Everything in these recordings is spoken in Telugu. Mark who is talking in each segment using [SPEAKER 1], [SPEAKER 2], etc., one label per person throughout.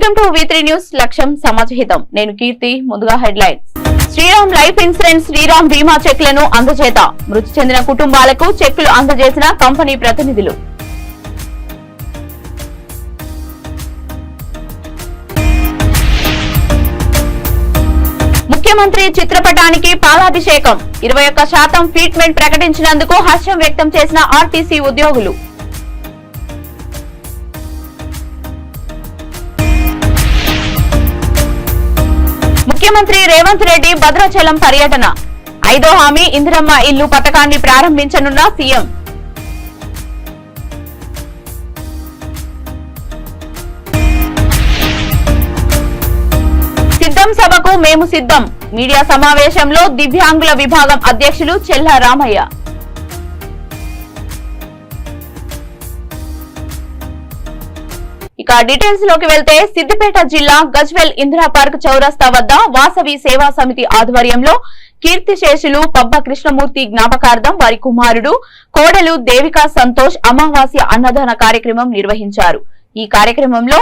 [SPEAKER 1] Welcome to V3 news. లక్ష్యం సమాజహితం. నేను కీర్తి. ముందుగా headlines. Shriram life insurance Shriram బీమా చెక్లను అందజేత. మృతి చెందిన కుటుంబాలకు చెక్కులు అందజేసిన కంపెనీ ప్రతినిధులు. ముఖ్యమంత్రి చిత్రపటానికి పాలాభిషేకం. 21% ఫీట్మెంట్ ప్రకటించినందుకు హర్షం వ్యక్తం చేసిన ఆర్టీసీ ఉద్యోగులు. ముఖ్యమంత్రి రేవంత్ రెడ్డి భద్రాచలం పర్యటన. 5వ హామీ ఇందిరమ్మ ఇల్లు పథకాన్ని ప్రారంభించనున్న సీఎం. సిద్ధం సభకు మేము సిద్ధం. మీడియా సమావేశంలో దివ్యాంగుల విభాగం అధ్యక్షులు చెల్లా రామయ్య. ఇక డీటెయిల్స్ లోకి వెళ్తే సిద్దిపేట జిల్లా గజ్వెల్ ఇందిరా పార్క్ చౌరస్తా వద్ద వాసవి సేవా సమితి ఆధ్వర్యంలో కీర్తిశేషులు పబ్బ కృష్ణమూర్తి జ్ఞాపకార్థం వారి కుమారుడు కోడలు దేవికా సంతోష్ అమావాస్య అన్నదాన కార్యక్రమం నిర్వహించారు. ఈ కార్యక్రమంలో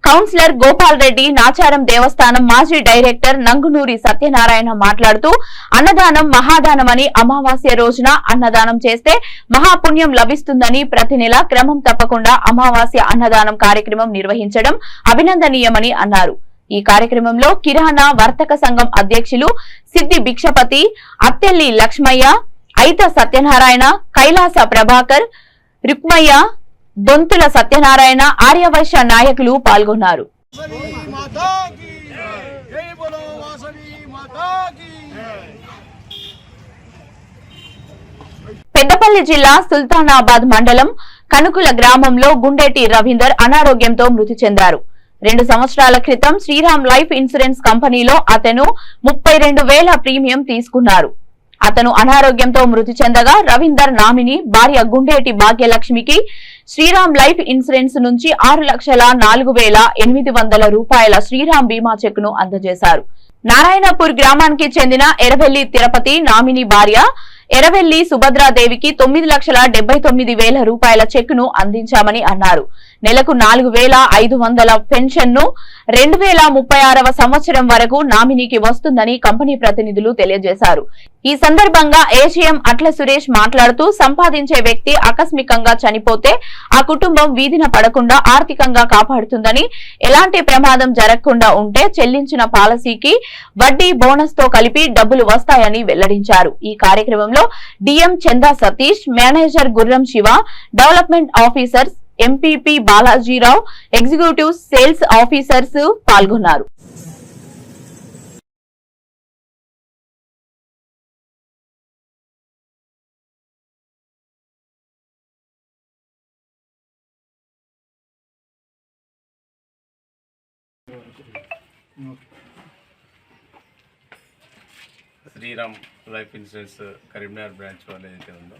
[SPEAKER 1] కౌన్సిలర్ గోపాల్ రెడ్డి, నాచారం దేవస్థానం మాజీ డైరెక్టర్ నంగునూరి సత్యనారాయణ మాట్లాడుతూ అన్నదానం మహాదానమని, అమావాస్య రోజున అన్నదానం చేస్తే మహాపుణ్యం లభిస్తుందని, ప్రతి నెల క్రమం తప్పకుండా అమావాస్య అన్నదానం కార్యక్రమం నిర్వహించడం అభినందనీయమని అన్నారు. ఈ కార్యక్రమంలో కిరాణా వర్తక సంఘం అధ్యక్షులు సిద్ది భిక్షపతి, అత్తెల్లి లక్ష్మయ్య, ఐత సత్యనారాయణ, కైలాస ప్రభాకర్, రుక్మయ్య, బొంతుల సత్యనారాయణ, ఆర్యవైశ్య నాయకులు పాల్గొన్నారు. పెద్దపల్లి జిల్లా సుల్తానాబాద్ మండలం కనుకుల గ్రామంలో గుండెటి రవీందర్ అనారోగ్యంతో మృతి చెందారు. 2 సంవత్సరాల క్రితం శ్రీరామ్ లైఫ్ ఇన్సూరెన్స్ కంపెనీలో అతను 32,000 ప్రీమియం తీసుకున్నారు. అతను అనారోగ్యంతో మృతి చెందగా రవీందర్ నామిని భార్య గుండేటి భాగ్యలక్ష్మికి శ్రీరామ్ లైఫ్ ఇన్సూరెన్స్ నుంచి 6,04,800 రూపాయల శ్రీరామ్ బీమా చెక్కును అందజేశారు. నారాయణపూర్ గ్రామానికి చెందిన ఎరవెల్లి తిరుపతి నామిని భార్య ఎరవెల్లి సుభద్రాదేవికి 9,79,000 రూపాయల చెక్కును అందించామని అన్నారు. నెలకు 4,500 పెన్షన్ ను 2036వ సంవత్సరం వరకు నామినీకి వస్తుందని కంపెనీ ప్రతినిధులు తెలియజేశారు. ఈ సందర్భంగా ఏజీఎం అట్ల సురేష్ మాట్లాడుతూ సంపాదించే వ్యక్తి ఆకస్మికంగా చనిపోతే ఆ కుటుంబం వీధిన పడకుండా ఆర్థికంగా కాపాడుతుందని, ఎలాంటి ప్రమాదం జరగకుండా ఉంటే చెల్లించిన పాలసీకి వడ్డీ బోనస్ తో కలిపి డబ్బులు వస్తాయని వెల్లడించారు. ఈ కార్యక్రమంలో డిఎం చందా Satish, manager Gurram Siva, development officers MPP Balajirao, executive sales officers పాల్గొన్నారు.
[SPEAKER 2] Sriram life insurance Karimnagar branch వాళ్ళు ఏదైతే ఉందో,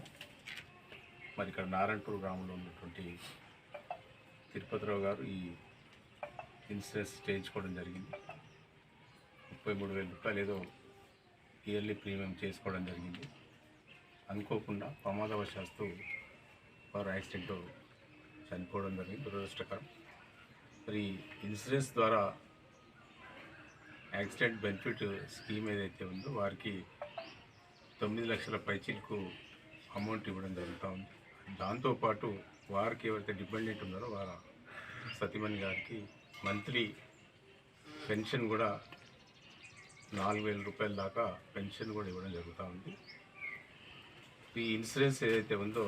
[SPEAKER 2] మరి ఇక్కడ నారాయణపూర్ గ్రామంలో ఉన్నటువంటి తిరుపతిరావు గారు ఈ ఇన్సూరెన్స్ చేయించుకోవడం జరిగింది. 33,000 రూపాయలు ఏదో ఇయర్లీ ప్రీమియం చేసుకోవడం జరిగింది. అనుకోకుండా ప్రమాదవశాత్తు వారు యాక్సిడెంట్లో చనిపోవడం జరిగింది. దురదృష్టకరం. మరి ఇన్సూరెన్స్ ద్వారా యాక్సిడెంట్ బెనిఫిట్ స్కీమ్ ఏదైతే ఉందో వారికి 9 లక్షల పైచీలకు అమౌంట్ ఇవ్వడం జరుగుతూ ఉంది. దాంతోపాటు వారికి ఎవరైతే డిపెండెంట్ ఉన్నారో వారి సతీమణి గారికి మంత్లీ పెన్షన్ కూడా 4,000 రూపాయల దాకా పెన్షన్ కూడా ఇవ్వడం జరుగుతూ ఉంది. ఈ ఇన్సూరెన్స్ ఏదైతే ఉందో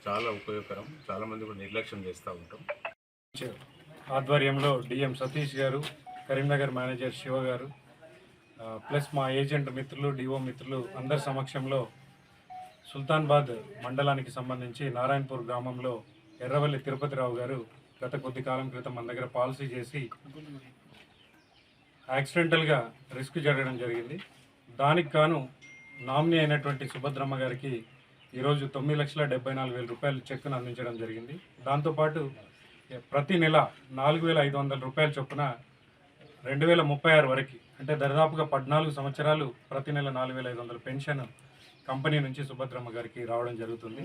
[SPEAKER 2] చాలా ఉపయోగకరం. చాలామంది కూడా నిర్లక్ష్యం చేస్తూ ఉంటాం.
[SPEAKER 3] ఆధ్వర్యంలో డిఎం సతీష్ గారు, కరీంనగర్ మేనేజర్ శివ గారు, ప్లస్ మా ఏజెంట్ మిత్రులు, డిఓ మిత్రులు అందరి సమక్షంలో సుల్తానాబాద్ మండలానికి సంబంధించి నారాయణపూర్ గ్రామంలో ఎర్రవల్లి తిరుపతిరావు గారు గత కొద్ది కాలం క్రితం మన దగ్గర పాలసీ చేసి యాక్సిడెంటల్గా రిస్క్ జరగడం జరిగింది. దానికి గాను నామినీ అయినటువంటి సుభద్రమ్మ గారికి ఈరోజు 9,74,000 రూపాయల చెక్కును అందించడం జరిగింది. దాంతోపాటు ప్రతి నెల 4,500 రూపాయల చొప్పున 2036 వరకు, అంటే దాదాపుగా 14 సంవత్సరాలు ప్రతి నెల 4,500 పెన్షన్ కంపెనీ నుంచి సుభద్రమ్మ గారికి రావడం జరుగుతుంది.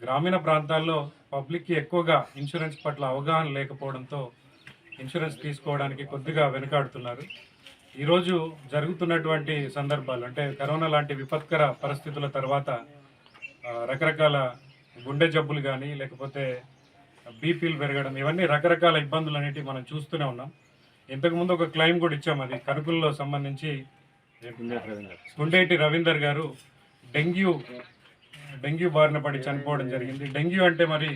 [SPEAKER 3] గ్రామీణ ప్రాంతాల్లో పబ్లిక్కి ఎక్కువగా ఇన్సూరెన్స్ పట్ల అవగాహన లేకపోవడంతో ఇన్సూరెన్స్ తీసుకోవడానికి కొద్దిగా వెనుకాడుతున్నారు. ఈరోజు జరుగుతున్నటువంటి సందర్భాలు అంటే కరోనా లాంటి విపత్కర పరిస్థితుల తర్వాత రకరకాల గుండె జబ్బులు కానీ లేకపోతే బీపీలు పెరగడం ఇవన్నీ రకరకాల ఇబ్బందులు అనేటివి మనం చూస్తూనే ఉన్నాం. ఇంతకుముందు ఒక క్లెయిమ్ కూడా ఇచ్చాం, అది కనుకుల్లో సంబంధించి గుండేటి రవీందర్ గారు డెంగ్యూ బారిన పడి చనిపోవడం జరిగింది. డెంగ్యూ అంటే మరి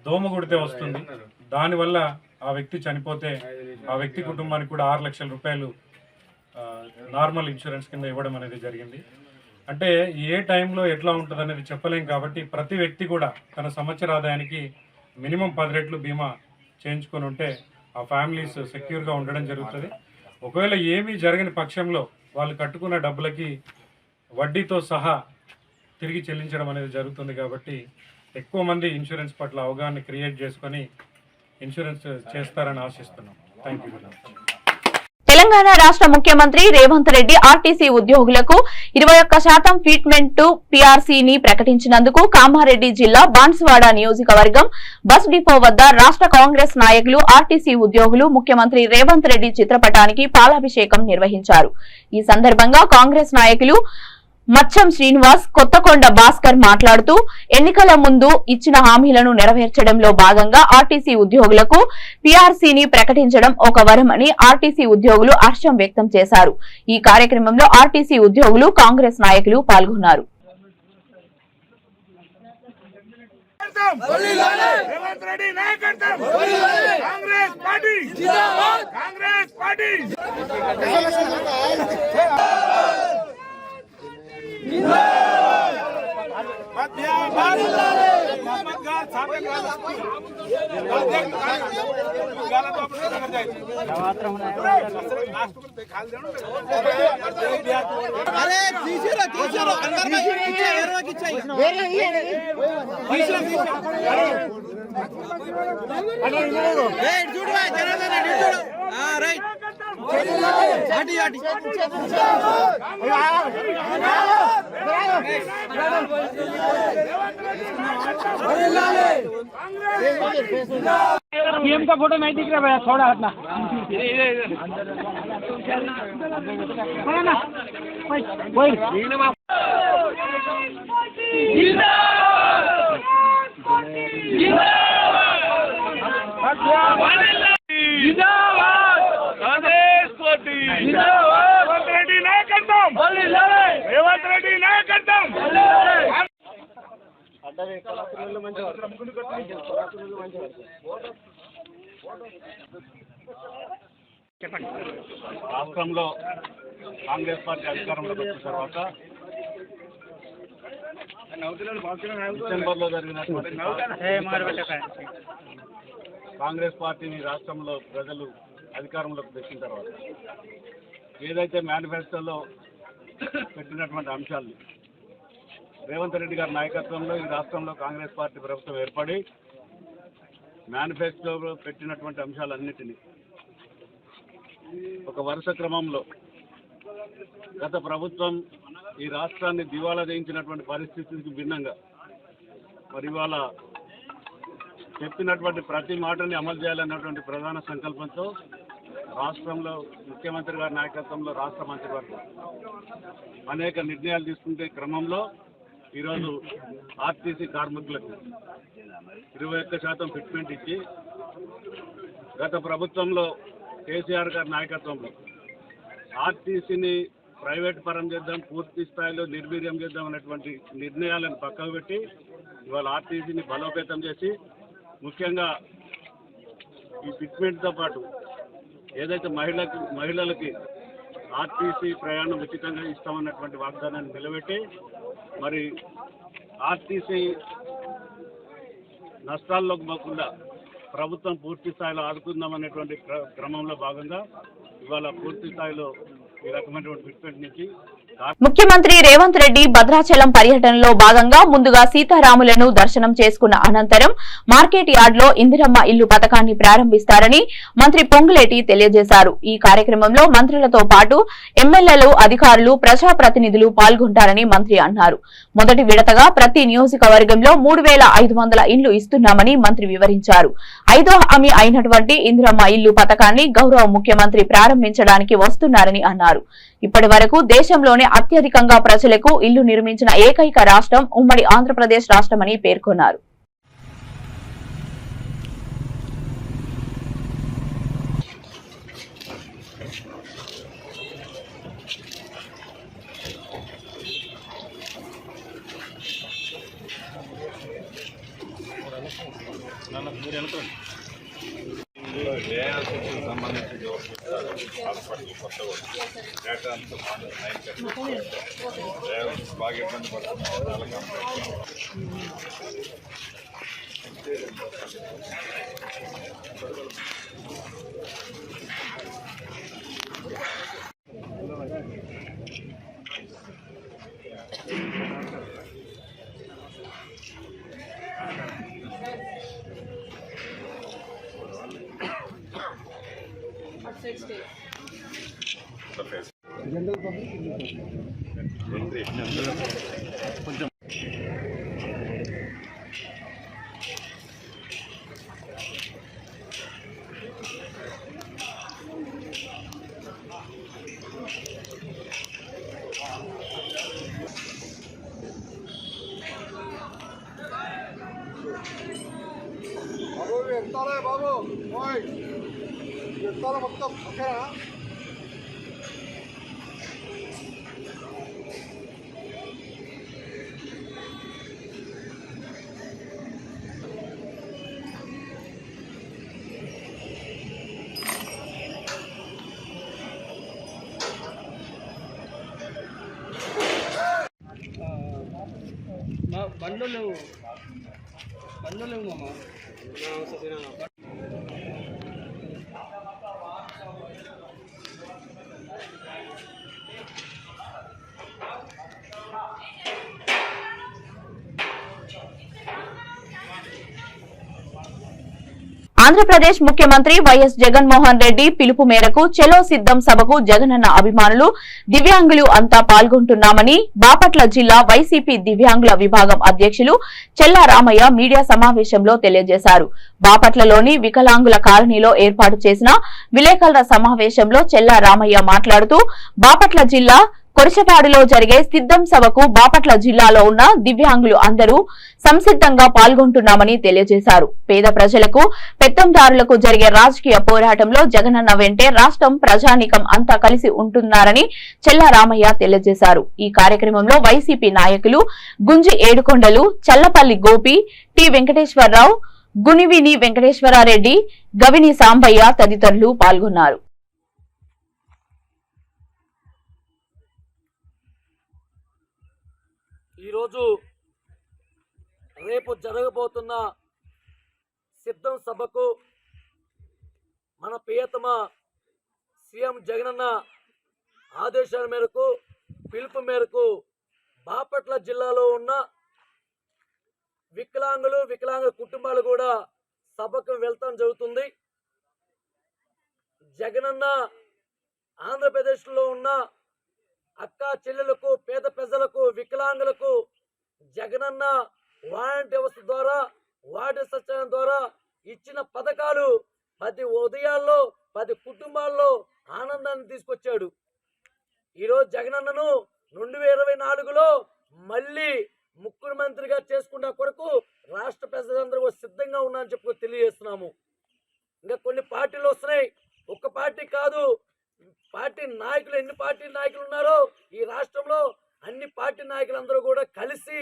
[SPEAKER 3] దోమ కుడితే వస్తుంది, దానివల్ల ఆ వ్యక్తి చనిపోతే ఆ వ్యక్తి కుటుంబానికి కూడా 6 లక్షల రూపాయలు నార్మల్ ఇన్సూరెన్స్ కింద ఇవ్వడం అనేది జరిగింది. అంటే ఏ టైంలో ఎట్లా ఉంటుంది అనేది చెప్పలేం కాబట్టి ప్రతి వ్యక్తి కూడా తన సంవత్సర ఆదాయానికి మినిమం 10 రెట్లు బీమా చేయించుకొని ఉంటే ఆ ఫ్యామిలీస్ సెక్యూర్గా ఉండడం జరుగుతుంది. ఒకవేళ ఏమీ జరగని పక్షంలో వాళ్ళు కట్టుకున్న డబ్బులకి వడ్డీతో సహా తిరిగి చెల్లించడం అనేది జరుగుతుంది. కాబట్టి ఎక్కువ మంది ఇన్సూరెన్స్ పట్ల అవగాహన క్రియేట్ చేసుకొని ఇన్సూరెన్స్ చేస్తారని ఆశిస్తున్నాం. Thank you.
[SPEAKER 1] తెలంగాణ రాష్ట్ర ముఖ్యమంత్రి రేవంత్ రెడ్డి ఆర్టీసీ ఉద్యోగులకు 21% ఫిట్మెంట్ పీఆర్సీని ప్రకటించినందుకు కామారెడ్డి జిల్లా బాన్సువాడ నియోజకవర్గం బస్ డిపో వద్ద రాష్ట్ర కాంగ్రెస్ నాయకులు ఆర్టీసీ ఉద్యోగులు ముఖ్యమంత్రి రేవంత్ రెడ్డి చిత్రపటానికి పాలాభిషేకం నిర్వహించారు. ఈ సందర్భంగా కాంగ్రెస్ నాయకులు మచ్చం శ్రీనివాస్, కొత్తకొండ భాస్కర్ మాట్లాడుతూ ఎన్నికల ముందు ఇచ్చిన హామీలను నెరవేర్చడంలో భాగంగా ఆర్టీసీ ఉద్యోగులకు పీఆర్సీని ప్రకటించడం ఒక వరమని ఆర్టీసీ ఉద్యోగులు హర్షం వ్యక్తం చేశారు. ఈ కార్యక్రమంలో ఆర్టీసీ ఉద్యోగులు, కాంగ్రెస్ నాయకులు పాల్గొన్నారు.
[SPEAKER 4] पीएम का फोटो नहीं दिख रहा भैया, थोड़ा हटना।
[SPEAKER 5] రాష్ట్రంలో కాంగ్రెస్ పార్టీ అధికారంలోకి వచ్చిన తర్వాత డిసెంబర్లో జరిగినటువంటి కాంగ్రెస్ పార్టీని రాష్ట్రంలో ప్రజలు అధికారంలోకి తెచ్చిన తర్వాత ఏదైతే మేనిఫెస్టోలో పెట్టినటువంటి అంశాలు రేవంత్ రెడ్డి గారి నాయకత్వంలో ఈ రాష్ట్రంలో కాంగ్రెస్ పార్టీ ప్రభుత్వం ఏర్పడి మేనిఫెస్టోలో పెట్టినటువంటి అంశాలన్నిటినీ ఒక వరుస క్రమంలో గత ప్రభుత్వం ఈ రాష్ట్రాన్ని దివాలా చేయించినటువంటి పరిస్థితికి భిన్నంగా మరి ఇవాళ చెప్పినటువంటి ప్రతి మాటని అమలు చేయాలన్నటువంటి ప్రధాన సంకల్పంతో రాష్ట్రంలో ముఖ్యమంత్రి గారి నాయకత్వంలో రాష్ట్ర మంత్రివర్గం అనేక నిర్ణయాలు తీసుకునే క్రమంలో ఈరోజు ఆర్టీసీ కార్మికులకు 21% ఫిట్మెంట్ ఇచ్చి గత ప్రభుత్వంలో కేసీఆర్ గారి నాయకత్వంలో ఆర్టీసీని ప్రైవేట్ పరం చేద్దాం, పూర్తి స్థాయిలో నిర్వీర్యం చేద్దాం అనేటువంటి నిర్ణయాలను పక్కకు పెట్టి ఇవాళ ఆర్టీసీని బలోపేతం చేసి ముఖ్యంగా ఈ ఫిట్మెంట్తో పాటు ఏదైతే మహిళలకి ఆర్టీసీ ప్రయాణం ఉచితంగా ఇస్తామన్నటువంటి వాగ్దానాన్ని నిలబెట్టి మరి ఆర్టీసీ నష్టాల్లోకి పోకుండా ప్రభుత్వం పూర్తి స్థాయిలో ఆదుకుందామనేటువంటి క్రమంలో భాగంగా ఇవాళ పూర్తి స్థాయిలో ఈ రకమైనటువంటి ఫిట్మెంట్ నుంచి
[SPEAKER 1] ముఖ్యమంత్రి రేవంత్ రెడ్డి భద్రాచలం పర్యటనలో భాగంగా ముందుగా సీతారాములను దర్శనం చేసుకున్న అనంతరం మార్కెట్ యార్డ్ లో ఇందిరమ్మ ఇల్లు పథకాన్ని ప్రారంభిస్తారని మంత్రి పొంగులేటి తెలియజేశారు. ఈ కార్యక్రమంలో మంత్రులతో పాటు ఎమ్మెల్యేలు, అధికారులు, ప్రజాప్రతినిధులు పాల్గొంటారని మంత్రి అన్నారు. మొదటి విడతగా ప్రతి నియోజకవర్గంలో 3500 ఇండ్లు ఇస్తున్నామని మంత్రి వివరించారు. 5వ హామీ అయినటువంటి ఇందిరమ్మ ఇల్లు పథకాన్ని గౌరవ ముఖ్యమంత్రి ప్రారంభించడానికి వస్తున్నారని అన్నారు. ఇప్పటి వరకు దేశంలోనే అత్యధికంగా ప్రజలకు ఇల్లు నిర్మించిన ఏకైక రాష్ట్రం ఉమ్మడి ఆంధ్రప్రదేశ్ రాష్ట్రమని పేర్కొన్నారు.
[SPEAKER 6] బాగా ఇబ్బంది పడుతున్నారు. బాబు మొత్తం ఓకేనా? బండ్లు లేవు మామ.
[SPEAKER 1] ఆంధ్రప్రదేశ్ ముఖ్యమంత్రి వైఎస్ జగన్మోహన్ రెడ్డి పిలుపు మేరకు చెలో సిద్ధం సభకు జగనన్న అభిమానులు, దివ్యాంగులు అంతా పాల్గొంటున్నామని బాపట్ల జిల్లా వైసీపీ దివ్యాంగుల విభాగం అధ్యక్షులు చెల్లా రామయ్య మీడియా సమావేశంలో తెలియజేశారు. బాపట్లలోని వికలాంగుల కాలనీలో ఏర్పాటు చేసిన విలేకరుల సమావేశంలో చెల్లా రామయ్య మాట్లాడుతూ బాపట్ల జిల్లా కొరిచపాడులో జరిగే సిద్ధం సభకు బాపట్ల జిల్లాలో ఉన్న దివ్యాంగులు అందరూ సంసిద్ధంగా పాల్గొంటున్నామని తెలియజేశారు. పేద ప్రజలకు, పెత్తందారులకు జరిగే రాజకీయ పోరాటంలో జగనన్న వెంటే రాష్ట్రం, ప్రజానీకం అంతా కలిసి ఉంటున్నారని చెల్లా రామయ్య తెలియజేశారు. ఈ కార్యక్రమంలో వైసీపీ నాయకులు గుంజి ఏడుకొండలు, చల్లపల్లి గోపి, టి వెంకటేశ్వరరావు, గునివిని వెంకటేశ్వరారెడ్డి, గవిని సాంబయ్య తదితరులు పాల్గొన్నారు.
[SPEAKER 7] ఈరోజు రేపు జరగబోతున్న సిద్ధం సభకు మన ప్రియతమ సీఎం జగనన్న ఆదేశాల మేరకు, పిలుపు మేరకు బాపట్ల జిల్లాలో ఉన్న వికలాంగుల కుటుంబాలు కూడా సభకు వెళ్తాం జరుగుతుంది. జగనన్న ఆంధ్రప్రదేశ్లో ఉన్న అక్క చెల్లెలకు, పేద ప్రజలకు, వికలాంగులకు జగనన్న వాలంటీ వ్యవస్థ ద్వారా, వార్డు సచివాలయం ద్వారా ఇచ్చిన పథకాలు 10 ఉదయాల్లో 10 కుటుంబాల్లో ఆనందాన్ని తీసుకొచ్చాడు. ఈరోజు జగనన్నను 2024లో మళ్ళీ ముఖ్యమంత్రిగా చేసుకున్న కొరకు రాష్ట్ర ప్రజలందరూ సిద్ధంగా ఉన్నారని చెప్పి తెలియజేస్తున్నాము. ఇంకా కొన్ని పార్టీలు వస్తున్నాయి, ఒక్క పార్టీ కాదు, పార్టీ నాయకులు ఎన్ని పార్టీ నాయకులు ఉన్నారో ఈ రాష్ట్రంలో అన్ని పార్టీ నాయకులందరూ కూడా కలిసి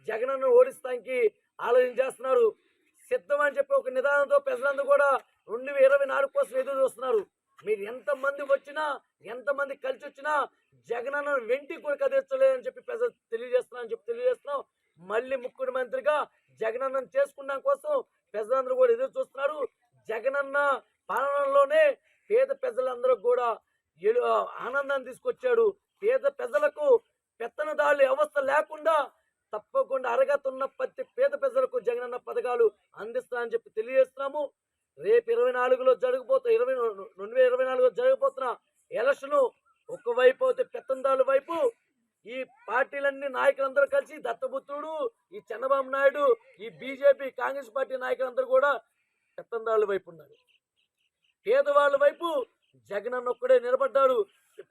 [SPEAKER 7] జగనన్న ఓడిస్తానికి ఆలోచన చేస్తున్నారు. సిద్ధం అని చెప్పి ఒక నిదానంతో ప్రజలందరూ కూడా 2024 కోసం ఎదురు చూస్తున్నారు. మీరు ఎంతమంది వచ్చినా, ఎంతమంది కలిసి వచ్చినా జగనన్న వెంటి కూడా కదిలించలేదని చెప్పి ప్రజలు తెలియజేస్తున్నాం. మళ్ళీ ముఖ్యమంత్రిగా జగనన్నను చేసుకున్న కోసం ప్రజలందరూ కూడా ఎదురు చూస్తున్నారు. జగనన్న పాలనలోనే పేద ప్రజలందరూ కూడా ఆనందాన్ని తీసుకొచ్చాడు. పేద ప్రజలకు పెత్తనదారుల వ్యవస్థ లేకుండా తప్పకుండా అరగతున్న ప్రతి పేద ప్రజలకు జగనన్న పథకాలు అందిస్తానని చెప్పి తెలియజేస్తున్నాము. రేపు 24లో జరగబోతున్న 2024లో జరగబోతున్న ఎలక్షన్ ఒకవైపు అయితే పెత్తందారుల వైపు, ఈ పార్టీలన్నీ నాయకులందరూ కలిసి దత్తపుత్రుడు, ఈ చంద్రబాబు నాయుడు, ఈ బీజేపీ కాంగ్రెస్ పార్టీ నాయకులందరూ కూడా పెత్తందారుల వైపు ఉన్నారు. పేదవాళ్ళ వైపు జగనన్న ఒక్కడే నిలబడ్డాడు.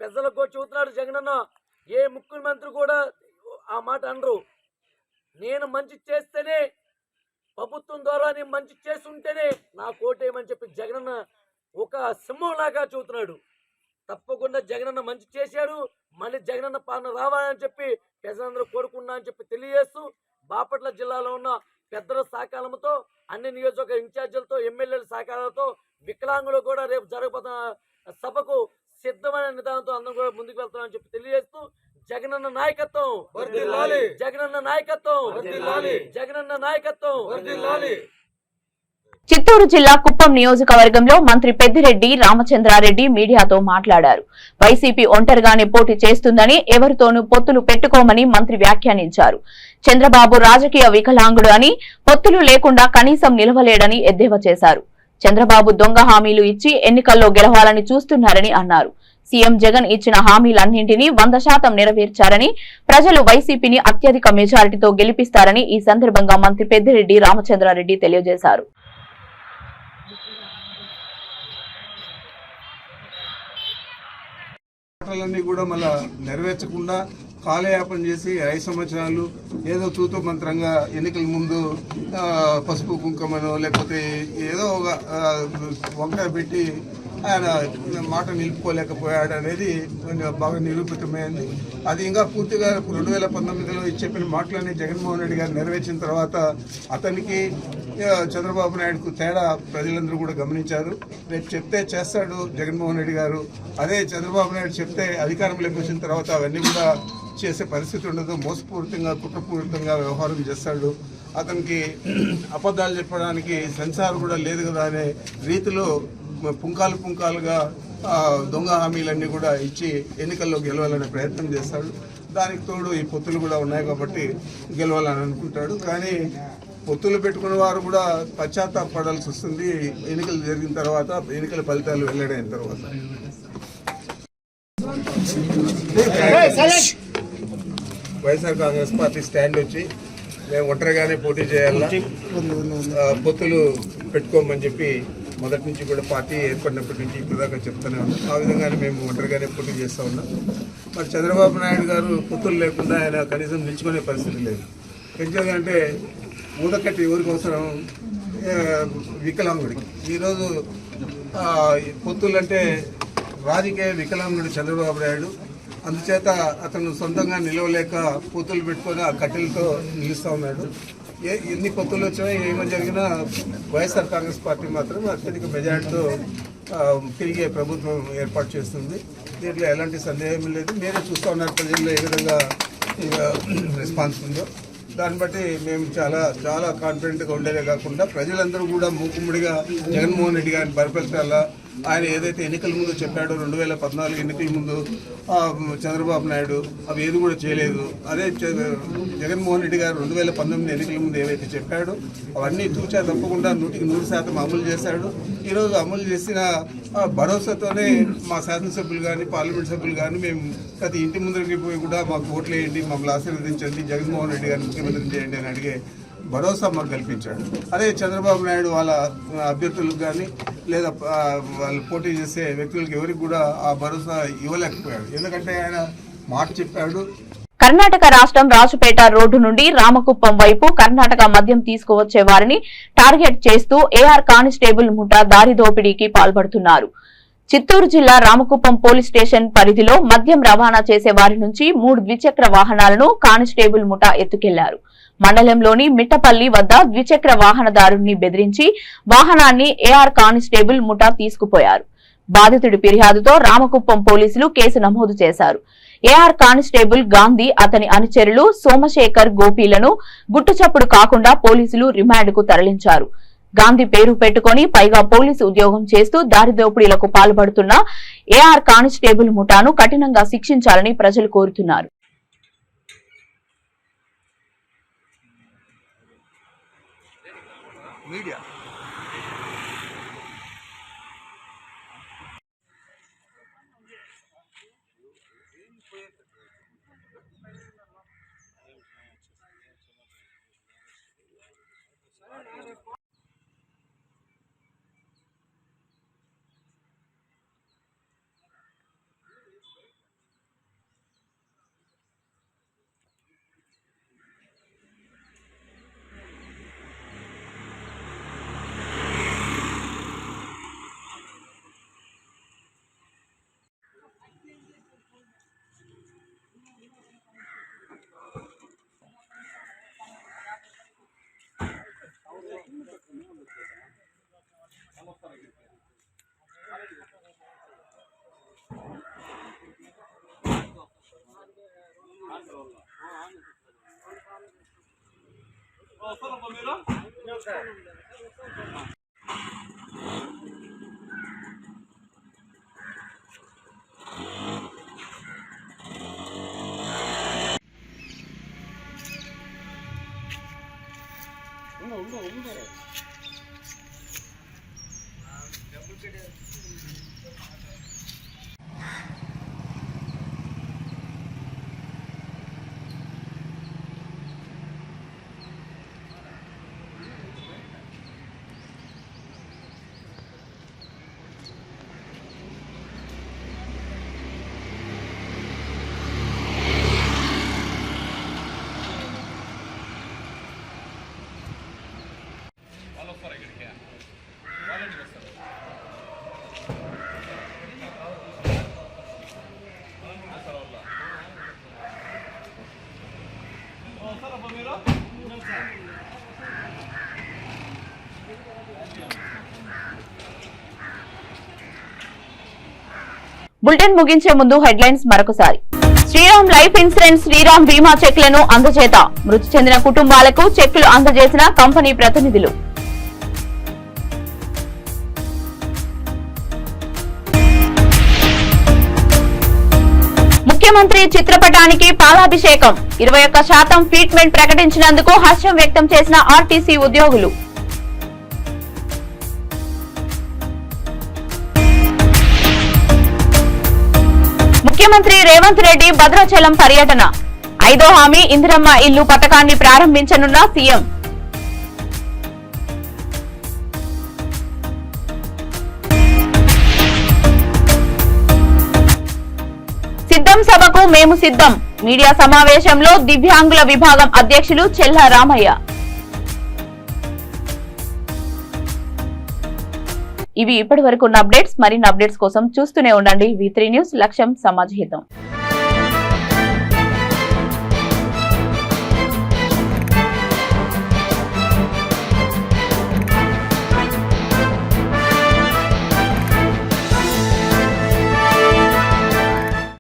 [SPEAKER 7] ప్రజలకు చెబుతున్నాడు జగనన్న. ఏ ముఖ్యమంత్రి కూడా ఆ మాట అనరు. నేను మంచి చేస్తేనే, ప్రభుత్వం ద్వారా నేను మంచి చేస్తుంటేనే నా కోటేయమని చెప్పి జగనన్న ఒక సింహంలాగా చూస్తున్నాడు. తప్పకుండా జగనన్న మంచి చేశాడు. మళ్ళీ జగనన్న పాలన రావాలని చెప్పి ప్రజలందరూ కోరుకున్నా అని చెప్పి తెలియజేస్తూ, బాపట్ల జిల్లాలో ఉన్న పెద్దల సహకారంతో, అన్ని నియోజకవర్గ ఇన్ఛార్జీలతో, ఎమ్మెల్యేల సహకారాలతో, వికలాంగులు కూడా రేపు జరగబోతున్న సభకు సిద్ధమైన నిదానంతో అందరూ కూడా ముందుకు వెళ్తామని చెప్పి తెలియజేస్తూ, జగనన్న నాయకత్వం వర్ధిల్లాలి, జగనన్న నాయకత్వం వర్ధిల్లాలి, జగనన్న నాయకత్వం వర్ధిల్లాలి.
[SPEAKER 1] చిత్తూరు జిల్లా కుప్పం నియోజకవర్గంలో మంత్రి పెద్దిరెడ్డి రామచంద్రారెడ్డి మీడియాతో మాట్లాడారు. వైసీపీ ఒంటరిగానే పోటీ చేస్తుందని, ఎవరితోనూ పొత్తులు పెట్టుకోమని మంత్రి వ్యాఖ్యానించారు. చంద్రబాబు రాజకీయ వికలాంగుడు అని, పొత్తులు లేకుండా కనీసం నిలవలేడని ఎద్దేవా చేశారు. చంద్రబాబు దొంగ హామీలు ఇచ్చి ఎన్నికల్లో గెలవాలని చూస్తున్నారని అన్నారు. సీఎం జగన్ ఇచ్చిన హామీలన్నింటినీ 100% నెరవేర్చారని, ప్రజలు వైసీపీని అత్యధిక మెజారిటీతో గెలిపిస్తారని ఈ సందర్భంగా మంత్రి పెద్దిరెడ్డి రామచంద్రారెడ్డి తెలియజేశారు.
[SPEAKER 8] మాటలన్నీ కూడా మళ్ళా నెరవేర్చకుండా కాలయాపన చేసి 5 సంవత్సరాలు ఏదో తూతూ మంత్రంగా ఎన్నికల ముందు పసుపు కుంకుమనో లేకపోతే ఏదో ఒక వంకాయ పెట్టి ఆయన మాట నిలుపుకోలేకపోయాడు అనేది బాగా నిరూపితమైంది. అది ఇంకా పూర్తిగా 2019లో చెప్పిన మాటలన్నీ జగన్మోహన్ రెడ్డి గారు నెరవేర్చిన తర్వాత అతనికి చంద్రబాబు నాయుడుకు తేడా ప్రజలందరూ కూడా గమనించారు. రేపు చెప్తే చేస్తాడు జగన్మోహన్ రెడ్డి గారు. అదే చంద్రబాబు నాయుడు చెప్తే అధికారంలోకి వచ్చిన తర్వాత అవన్నీ కూడా చేసే పరిస్థితి ఉండదు. మోసపూరితంగా కుట్రపూరితంగా వ్యవహారం చేస్తాడు. అతనికి అబద్ధాలు చెప్పడానికి సెన్సార్ కూడా లేదు కదా అనే రీతిలో పుంకాలుగా దొంగ హామీలన్నీ కూడా ఇచ్చి ఎన్నికల్లో గెలవాలనే ప్రయత్నం చేస్తాడు. దానికి తోడు ఈ పొత్తులు కూడా ఉన్నాయి కాబట్టి గెలవాలని అనుకుంటాడు. కానీ పొత్తులు పెట్టుకున్న వారు కూడా పశ్చాత్తాపడాల్సి వస్తుంది ఎన్నికలు జరిగిన తర్వాత, ఎన్నికల ఫలితాలు వెల్లడైన తర్వాత. వైఎస్ఆర్ కాంగ్రెస్ పార్టీ స్టాండ్ వచ్చి మేము ఒంటరిగానే పోటీ చేయాలా, పొత్తులు పెట్టుకోమని చెప్పి మొదటి నుంచి కూడా పార్టీ ఏర్పడినప్పటి నుంచి ఇప్పటిదాకా చెప్తూనే ఉన్నాం. ఆ విధంగానే మేము ఒంటరిగానే పోటీ చేస్తూ ఉన్నాం. మరి చంద్రబాబు నాయుడు గారు పొత్తులు లేకుండా ఆయన కనీసం నిల్చుకునే పరిస్థితి లేదు. ఎందుకంటే ఊదకట్టి ఎవరికి అవసరం? వికలాంగుడికి. ఈరోజు పొత్తులు అంటే రాజకీయ వికలాంగుడు చంద్రబాబు నాయుడు. అందుచేత అతను సొంతంగా నిలవలేక పొత్తులు పెట్టుకొని ఆ కట్టెలతో నిలుస్తూ ఉన్నాడు. ఎన్ని పొత్తులు వచ్చినా ఏమని జరిగినా వైఎస్ఆర్ కాంగ్రెస్ పార్టీ మాత్రం అత్యధిక మెజార్టీతో తిరిగే ప్రభుత్వం ఏర్పాటు చేస్తుంది. దీంట్లో ఎలాంటి సందేహం లేదు. మీరే చూస్తూ ఉన్నారు ప్రజల్లో ఏ విధంగా రెస్పాన్స్ ఉందో. దాన్ని బట్టి మేము చాలా కాన్ఫిడెంట్గా ఉండేదే కాకుండా ప్రజలందరూ కూడా మూకుమ్మడిగా జగన్మోహన్ రెడ్డి గారిని బలపరచాలా. ఆయన ఏదైతే ఎన్నికల ముందు చెప్పాడో 2014 ఎన్నికల ముందు చంద్రబాబు నాయుడు అవి ఏది కూడా చేయలేదు. అదే జగన్మోహన్ రెడ్డి గారు 2019 ఎన్నికల ముందు ఏవైతే చెప్పాడో అవన్నీ తూచా తప్పకుండా 100% అమలు చేశాడు. ఈరోజు అమలు చేసిన భరోసాతోనే మా శాసనసభ్యులు కానీ పార్లమెంట్ సభ్యులు కానీ మేము ప్రతి ఇంటి ముందరికి పోయి కూడా మాకు ఓట్లు వేయండి, మమ్మల్ని ఆశీర్వదించండి, జగన్మోహన్ రెడ్డి గారిని ముఖ్యమంత్రి చేయండి అని అడిగే భరోసా మాకు కల్పించాడు. అదే చంద్రబాబు నాయుడు వాళ్ళ అభ్యర్థులకు కానీ లేదా వాళ్ళు పోటీ చేసే వ్యక్తులకు ఎవరికి కూడా ఆ భరోసా ఇవ్వలేకపోయాడు. ఎందుకంటే ఆయన మాట చెప్పాడు.
[SPEAKER 1] కర్ణాటక రాష్ట్రం రాజుపేట రోడ్డు నుండి రామకుప్పం వైపు కర్ణాటక మద్యం తీసుకువచ్చే వారిని టార్గెట్ చేస్తూ ఏఆర్ కానిస్టేబుల్ ముఠా దారి దోపిడీకి పాల్పడుతున్నారు. చిత్తూరు జిల్లా రామకుప్పం పోలీస్ స్టేషన్ పరిధిలో మద్యం రవాణా చేసే వారి నుంచి 3 ద్విచక్ర వాహనాలను కానిస్టేబుల్ ముఠా ఎత్తుకెళ్లారు. మండలంలోని మిట్టపల్లి వద్ద ద్విచక్ర వాహనదారుని బెదిరించి వాహనాన్ని ఏఆర్ కానిస్టేబుల్ ముఠా తీసుకుపోయారు. బాధితుడి ఫిర్యాదుతో రామకుప్పం పోలీసులు కేసు నమోదు చేశారు. ఏఆర్ కానిస్టేబుల్ గాంధీ, అతని అనుచరులు సోమశేఖర్, గోపీలను గుట్టుచప్పుడు కాకుండా పోలీసులు రిమాండ్ కు తరలించారు. గాంధీ పేరు పెట్టుకుని పైగా పోలీసు ఉద్యోగం చేస్తూ దారి దోపిడీలకు పాల్పడుతున్న ఏఆర్ కానిస్టేబుల్ ముఠాను కఠినంగా శిక్షించాలని ప్రజలు కోరుతున్నారు. బులెటిన్ ముగించే ముందు హెడ్లైన్స్ మరొకసారి. శ్రీరామ్ లైఫ్ ఇన్సూరెన్స్ శ్రీరామ్ బీమా చెక్లను అందజేత మృతి చెందిన కుటుంబాలకు చెక్కులు అందజేసిన కంపెనీ ప్రతినిధులు. ముఖ్యమంత్రి చిత్రపటానికి పాలాభిషేకం 21% ట్రీట్మెంట్ ప్రకటించినందుకు హర్షం వ్యక్తం చేసిన ఆర్టీసీ ఉద్యోగులు. ముఖ్యమంత్రి రేవంత్ రెడ్డి భద్రాచలం పర్యటన 5వ హామీ ఇందిరమ్మ ఇల్లు పథకాన్ని ప్రారంభించనున్న సీఎం. సిద్ధం సభకు మేము సిద్ధం మీడియా సమావేశంలో దివ్యాంగుల విభాగం అధ్యక్షులు చెల్లా రామయ్య. ఇవి ఇప్పటి వరకు ఉన్న అప్డేట్స్. మరిన్ని అప్డేట్స్ కోసం చూస్తూనే ఉండండి V3 న్యూస్. లక్ష్యం సమాజ హితం.